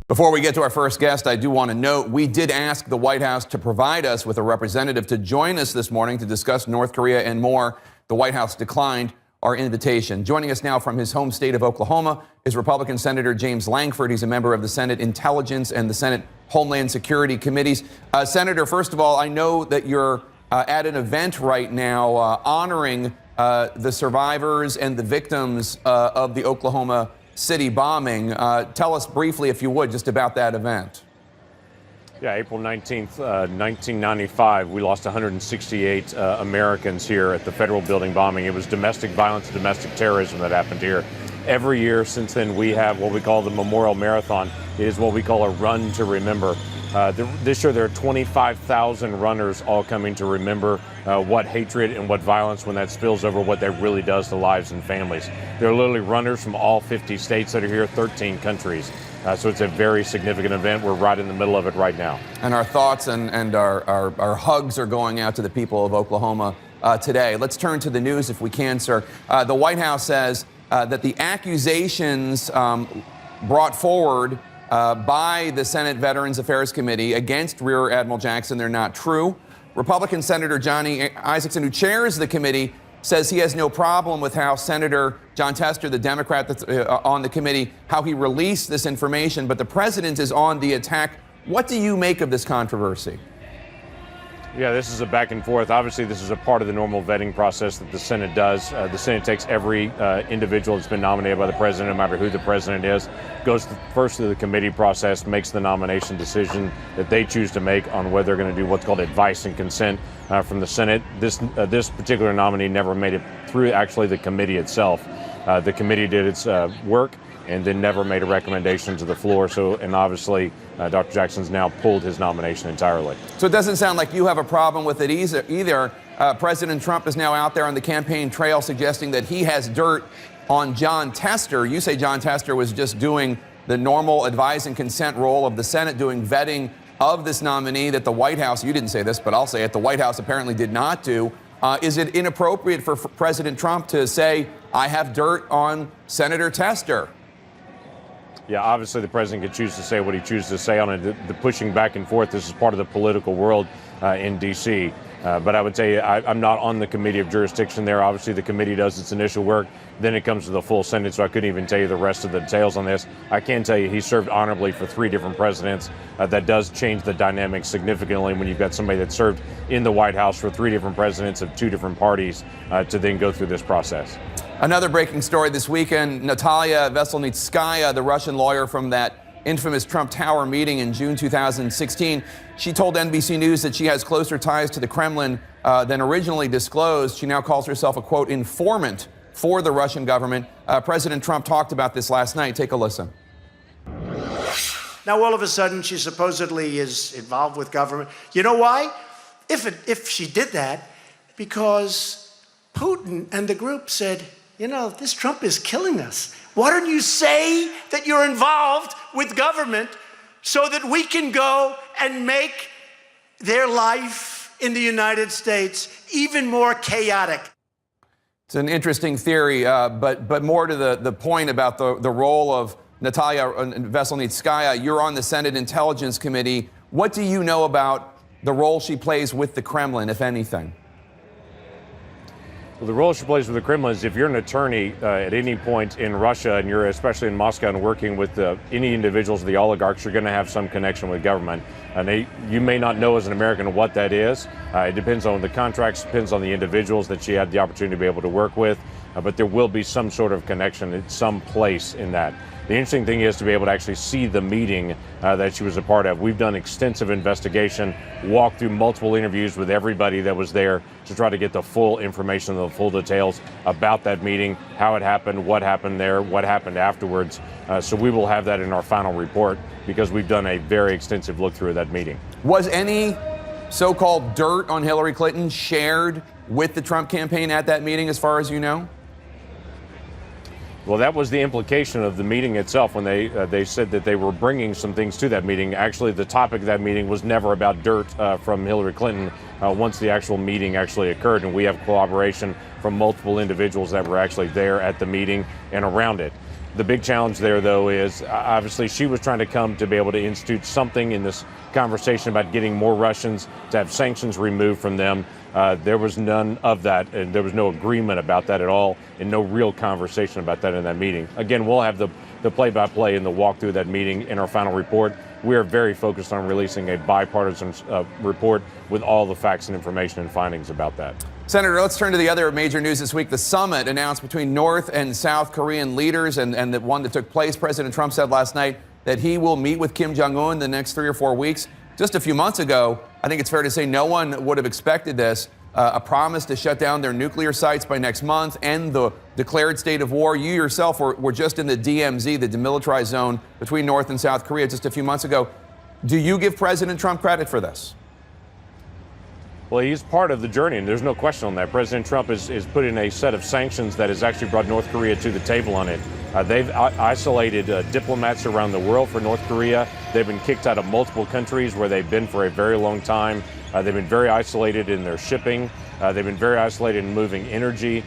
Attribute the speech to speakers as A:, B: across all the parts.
A: Before we get to our first guest, I do want to note we did ask the White House to provide us with a representative to join us this morning to discuss North Korea and more. The White House declined our invitation. Joining us now from his home state of Oklahoma is Republican Senator James Lankford. He's a member of the Senate Intelligence and the Senate Homeland Security Committees. Senator, first of all, I know that you're at an event right now honoring the survivors and the victims of the Oklahoma City bombing. Tell us briefly, if you would, just about that event.
B: Yeah, April 19th, 1995, we lost 168 Americans here at the federal building bombing. It was domestic violence, domestic terrorism that happened here. Every year since then, we have what we call the Memorial Marathon. It is what we call a run to remember. This year, there are 25,000 runners all coming to remember what hatred and what violence, when that spills over, what that really does to lives and families. There are literally runners from all 50 states that are here, 13 countries. So it's a very significant event. We're right in the middle of it right now.
A: And our thoughts and our hugs are going out to the people of Oklahoma today. Let's turn to the news if we can, sir. The White House says that the accusations brought forward by the Senate Veterans Affairs Committee against Rear Admiral Jackson, they're not true. Republican Senator Johnny Isakson, who chairs the committee, says he has no problem with how Senator Jon Tester, the Democrat that's on the committee, how he released this information, but the president is on the attack. What do you make of this controversy?
B: Yeah, this is a back and forth. Obviously, this is a part of the normal vetting process that the Senate does. The Senate takes every individual that's been nominated by the president, no matter who the president is, goes first through the committee process, makes the nomination decision that they choose to make on whether they're going to do what's called advice and consent from the Senate. This particular nominee never made it through actually the committee itself. The committee did its work and then never made a recommendation to the floor. And obviously, Dr. Jackson's now pulled his nomination entirely.
A: So it doesn't sound like you have a problem with it either. President Trump is now out there on the campaign trail suggesting that he has dirt on Jon Tester. You say Jon Tester was just doing the normal advise and consent role of the Senate, doing vetting of this nominee that the White House, you didn't say this, but I'll say it, the White House apparently did not do. Is it inappropriate for President Trump to say, I have dirt on Senator Tester?
B: Yeah, obviously the president can choose to say what he chooses to say on it. The pushing back and forth, this is part of the political world in D.C. But I would say I'm not on the committee of jurisdiction there. Obviously, the committee does its initial work. Then it comes to the full Senate, so I couldn't even tell you the rest of the details on this. I can tell you he served honorably for 3 different presidents. That does change the dynamic significantly when you've got somebody that served in the White House for 3 different presidents of 2 different parties to then go through this process.
A: Another breaking story this weekend, Natalia Veselnitskaya, the Russian lawyer from that infamous Trump Tower meeting in June 2016, she told NBC News that she has closer ties to the Kremlin than originally disclosed. She now calls herself a, quote, informant for the Russian government. President Trump talked about this last night. Take a listen.
C: Now, all of a sudden, she supposedly is involved with government. You know why? If she did that, because Putin and the group said, you know, this Trump is killing us. Why don't you say that you're involved with government so that we can go and make their life in the United States even more chaotic?
A: It's an interesting theory, but more to the point about the role of Natalia Veselnitskaya. You're on the Senate Intelligence Committee. What do you know about the role she plays with the Kremlin, if anything?
B: Well, the role she plays with the Kremlin is if you're an attorney at any point in Russia, and you're especially in Moscow and working with any individuals, the oligarchs, you're going to have some connection with government. And you may not know as an American what that is. It depends on the contracts, depends on the individuals that she had the opportunity to be able to work with. But there will be some sort of connection at some place in that. The interesting thing is to be able to actually see the meeting that she was a part of. We've done extensive investigation, walked through multiple interviews with everybody that was there to try to get the full information, the full details about that meeting, how it happened, what happened there, what happened afterwards. So we will have that in our final report because we've done a very extensive look through of that meeting.
A: Was any so-called dirt on Hillary Clinton shared with the Trump campaign at that meeting, as far as you know?
B: Well, that was the implication of the meeting itself when they said that they were bringing some things to that meeting. Actually, the topic of that meeting was never about dirt from Hillary Clinton once the actual meeting actually occurred. And we have collaboration from multiple individuals that were actually there at the meeting and around it. The big challenge there, though, is obviously she was trying to come to be able to institute something in this conversation about getting more Russians to have sanctions removed from them. There was none of that, and there was no agreement about that at all, and no real conversation about that in that meeting. Again, we'll have the play-by-play and the walkthrough of that meeting in our final report. We are very focused on releasing a bipartisan report with all the facts and information and findings about that.
A: Senator, let's turn to the other major news this week. The summit announced between North and South Korean leaders, and the one that took place, President Trump said last night that he will meet with Kim Jong-un the next 3 or 4 weeks. Just a few months ago, I think it's fair to say no one would have expected this. A promise to shut down their nuclear sites by next month, end the declared state of war. You yourself were just in the DMZ, the demilitarized zone between North and South Korea just a few months ago. Do you give President Trump credit for this?
B: Well, he's part of the journey, and there's no question on that. President Trump is put in a set of sanctions that has actually brought North Korea to the table on it. They've isolated diplomats around the world for North Korea. They've been kicked out of multiple countries where they've been for a very long time. They've been very isolated in their shipping. They've been very isolated in moving energy.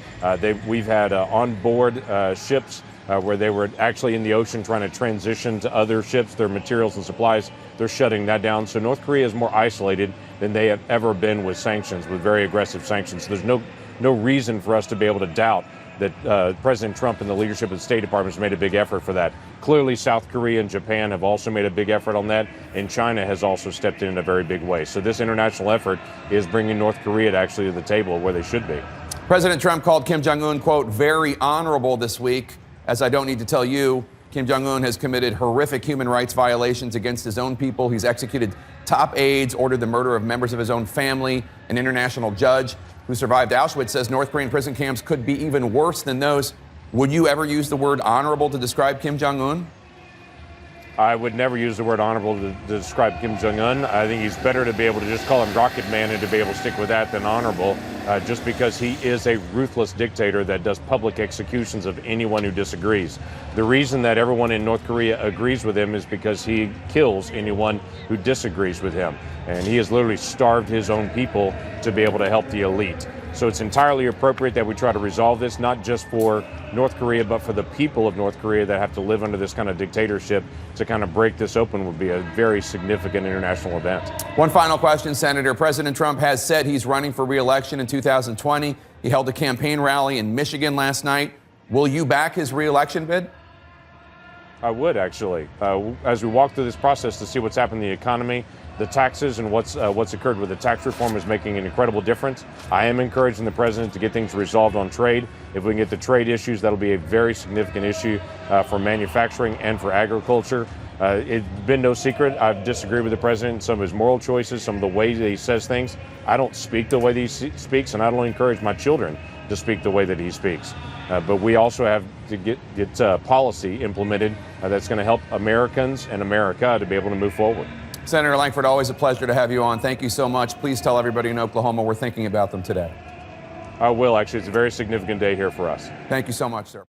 B: We've had onboard ships where they were actually in the ocean trying to transition to other ships, their materials and supplies. They're shutting that down. So North Korea is more isolated than they have ever been with sanctions, with very aggressive sanctions. There's no reason for us to be able to doubt that President Trump and the leadership of the State Department has made a big effort for that. Clearly, South Korea and Japan have also made a big effort on that, and China has also stepped in a very big way. So this international effort is bringing North Korea actually to the table where they should be.
A: President Trump called Kim Jong-un, quote, very honorable this week. As I don't need to tell you, Kim Jong-un has committed horrific human rights violations against his own people. He's executed top aides, ordered the murder of members of his own family. An international judge who survived Auschwitz says North Korean prison camps could be even worse than those. Would you ever use the word honorable to describe Kim Jong-un?
B: I would never use the word honorable to describe Kim Jong-un. I think he's better to be able to just call him Rocket Man and to be able to stick with that than honorable, just because he is a ruthless dictator that does public executions of anyone who disagrees. The reason that everyone in North Korea agrees with him is because he kills anyone who disagrees with him. And he has literally starved his own people to be able to help the elite. So it's entirely appropriate that we try to resolve this, not just for North Korea, but for the people of North Korea that have to live under this kind of dictatorship. To kind of break this open would be a very significant international event.
A: One final question, Senator. President Trump has said he's running for re-election in 2020. He held a campaign rally in Michigan last night. Will you back his re-election bid?
B: I would, actually. As we walk through this process to see what's happened in the economy, the taxes and what's occurred with the tax reform is making an incredible difference. I am encouraging the president to get things resolved on trade. If we can get the trade issues, that'll be a very significant issue for manufacturing and for agriculture. It's been no secret. I've disagreed with the president in some of his moral choices, some of the ways that he says things. I don't speak the way that he speaks, and I don't encourage my children to speak the way that he speaks. But we also have to get policy implemented that's going to help Americans and America to be able to move forward.
A: Senator Lankford, always a pleasure to have you on. Thank you so much. Please tell everybody in Oklahoma we're thinking about them today.
B: I will, actually. It's a very significant day here for us.
A: Thank you so much, sir.